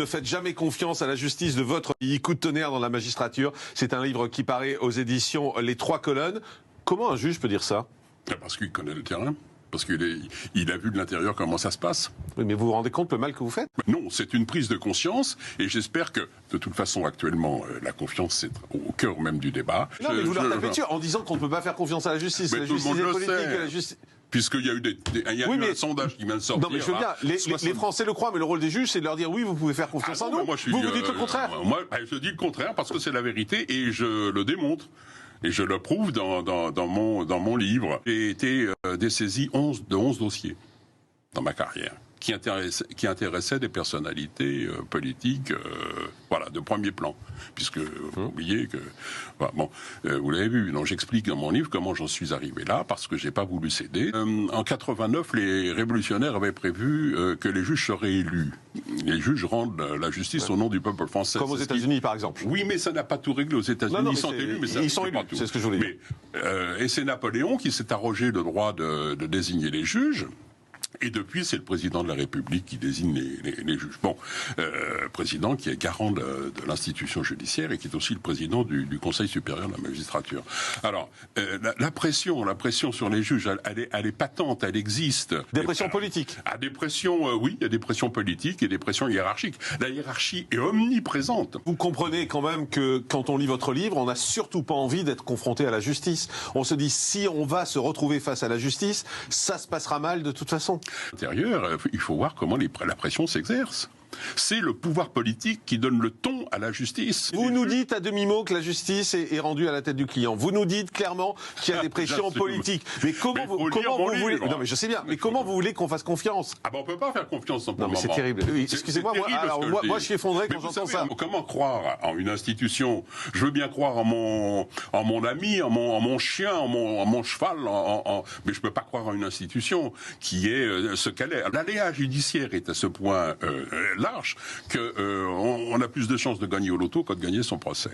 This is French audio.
Ne faites jamais confiance à la justice de votre coup de tonnerre dans la magistrature. C'est un livre qui paraît aux éditions Les Trois Colonnes. Comment un juge peut dire ça? Parce qu'il connaît le terrain. Parce qu'il a vu de l'intérieur comment ça se passe. Oui, mais vous vous rendez compte le mal que vous faites? Non, c'est une prise de conscience, et j'espère que, de toute façon, actuellement, la confiance, c'est au cœur même du débat. Non, mais vous leur tapez dessus en disant qu'on ne peut pas faire confiance à la justice. Mais La tout le justice monde est le politique. sait. La justice... Puisqu'il y a eu un sondage qui vient de sortir. Non, mais je veux bien, les Français le croient, mais le rôle des juges, c'est de leur dire oui, vous pouvez faire confiance en nous. Vous dites le contraire. Moi, je dis le contraire parce que c'est la vérité et je le démontre. Et je le prouve dans mon livre. J'ai été dessaisi de 11 dossiers dans ma carrière qui intéressaient des personnalités politiques de premier plan. Puisque vous oubliez que... vous l'avez vu, donc j'explique dans mon livre comment j'en suis arrivé là, parce que j'ai pas voulu céder. En 89, les révolutionnaires avaient prévu que les juges seraient élus. Les juges rendent la justice au nom du peuple français. Comme aux États-Unis, par exemple. Oui, mais ça n'a pas tout réglé aux États-Unis. Ils sont élus, mais ça ils sont élus, c'est ce que je voulais dire. Et c'est Napoléon qui s'est arrogé le droit de désigner les juges. Et depuis, c'est le président de la République qui désigne les juges. Président qui est garant de l'institution judiciaire et qui est aussi le président du Conseil supérieur de la magistrature. Alors, la pression sur les juges, elle est patente, elle existe. Des pressions politiques. Des pressions, oui, il y a des pressions politiques et des pressions hiérarchiques. La hiérarchie est omniprésente. Vous comprenez quand même que quand on lit votre livre, on n'a surtout pas envie d'être confronté à la justice. On se dit, si on va se retrouver face à la justice, ça se passera mal de toute façon. À l'intérieur, il faut voir comment la pression s'exerce. C'est le pouvoir politique qui donne le ton à la justice. Vous nous dites à demi-mot que la justice est rendue à la tête du client. Vous nous dites clairement qu'il y a des pressions politiques. Mais comment vous voulez... Non, mais je sais bien. Mais comment vous voulez qu'on fasse confiance? On peut pas faire confiance en Non, mais c'est terrible. Oui, excusez-moi, moi je suis effondré quand j'entends ça. Comment croire en une institution? Je veux bien croire en mon ami, en mon chien, en mon cheval, mais je peux pas croire en une institution qui est ce qu'elle est. L'aléa judiciaire est à ce point large qu'on a plus de chances de gagner au loto que de gagner son procès.